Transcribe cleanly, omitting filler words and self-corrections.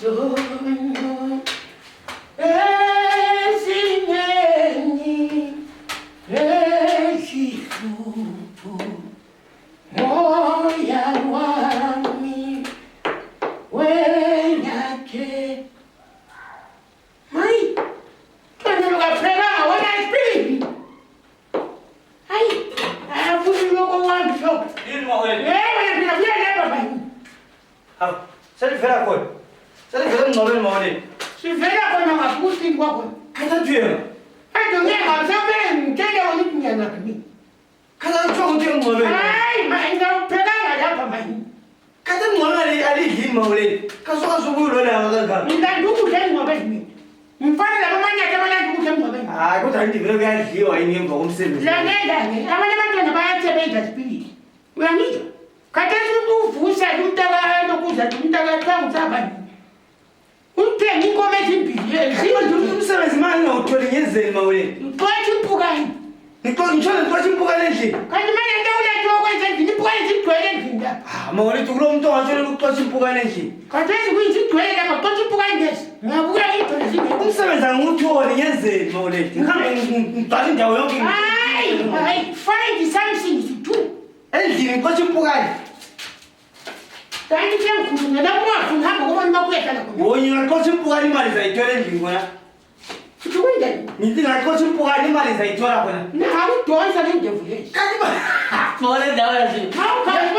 sonho ezinengi ezihlupho moya wami wenyakhe hayi twana kaphela wena isipili hayi ayafuna lokho wami shop yini mawele wena phila lapha bani ha selivela khona selivela ngcobeni mawele sivela khona ngafuthi kwakho khathathuye ngeke ngasebenzi ngitshele ukuthi ngiyana kimi khathathuye ukuthi ngcobeni hayi ngizawuphelanga lapha manje khatha ngcobeni alidlini mawele kasuka subulo la kangaka mina ndukudla engcwabeni mina mfana laba amanyatha abalanda ukudla engcwabeni hayi kodwa ndivele kuyadliwa yini ngemva komsebenzi lalela-ke abanye abantwana bayasebenza sibili uyangizwa khathesi uvusa umntakalokuza umntakahlangutabani uthenge inkomo ezimbili umsebenzi manje ngawutholi ngenzeni mawele uxotsha impukane ngishole ngixotsha impukane endlini kanti manje nto ulethiwa kwenza endlini impukane zigcwele endlini lapha mawele kulo muntu ongatshela ukuxotsha impukane endlini khathesi kuyizigcwele lapha xotsha impukane ngezi ngiyabukela igcwele zingekho umsebenzi angiwutholi ngenzeni mawele ngihambe ngigcwala indawo yonke hayi find something to do endlini ngixotsha impukane kanti kuyangikhuluma lapho ungafuni hamba kubona uma kuyehlala khona woye ngaqotsha impukane imali zayithola endlini kona uthi kunjani ngithi ngaqotsha impukane imali zayithola khona nawudonsa le ndevu lezi mawele ndawo yazi mawukhazi